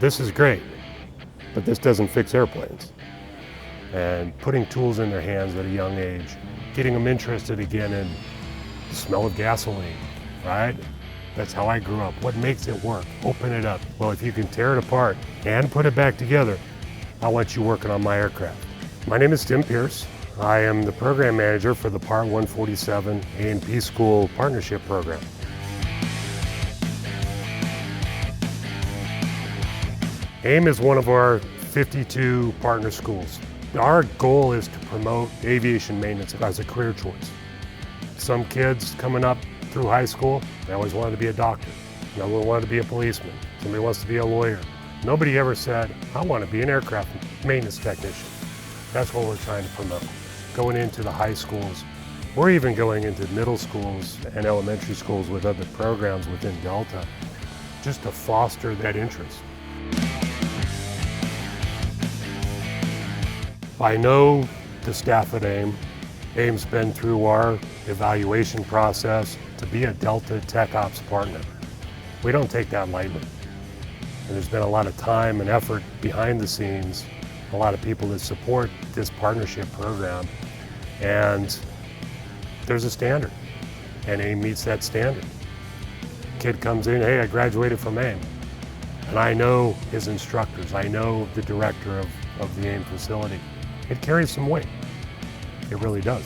this is great, but this doesn't fix airplanes. And putting tools in their hands at a young age, getting them interested again in the smell of gasoline, right? That's how I grew up. What makes it work? Open it up. Well, if you can tear it apart and put it back together, I want you working on my aircraft. My name is Tim Pierce. I am the program manager for the Part 147 A&P School Partnership Program. AIM is one of our 52 partner schools. Our goal is to promote aviation maintenance as a career choice. Some kids coming up through high school, they always wanted to be a doctor. Another one wanted to be a policeman. Somebody wants to be a lawyer. Nobody ever said, I want to be an aircraft maintenance technician. That's what we're trying to promote. Going into the high schools, we're even going into middle schools and elementary schools with other programs within Delta, just to foster that interest. I know the staff at AIM. AIM's been through our evaluation process to be a Delta Tech Ops partner. We don't take that lightly. And there's been a lot of time and effort behind the scenes, a lot of people that support this partnership program, and there's a standard, and AIM meets that standard. Kid comes in, hey, I graduated from AIM, and I know his instructors, I know the director of the AIM facility. It carries some weight. It really does.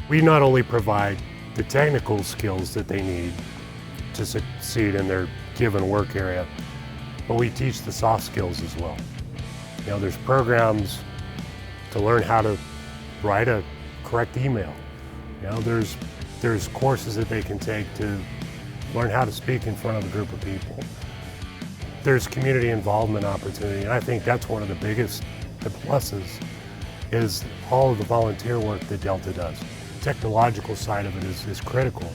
We not only provide the technical skills that they need to succeed in their given work area, but we teach the soft skills as well. You know, there's programs to learn how to write a correct email. You know, there's courses that they can take to learn how to speak in front of a group of people. There's community involvement opportunity, and I think that's one of the biggest pluses is all of the volunteer work that Delta does. The technological side of it is critical,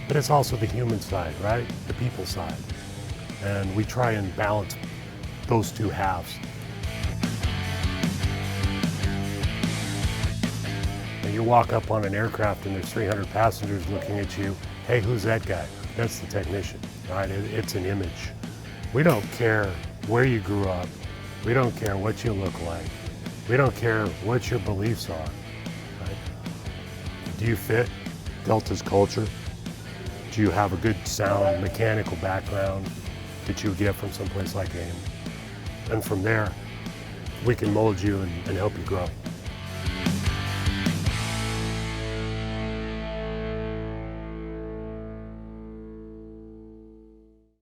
but it's also the human side, right? The people side. And we try and balance those two halves. And you walk up on an aircraft and there's 300 passengers looking at you. Hey, who's that guy? That's the technician, right? It's an image. We don't care where you grew up. We don't care what you look like. We don't care what your beliefs are, right? Do you fit Delta's culture? Do you have a good sound mechanical background that you get from someplace like AIM? And from there, we can mold you and help you grow.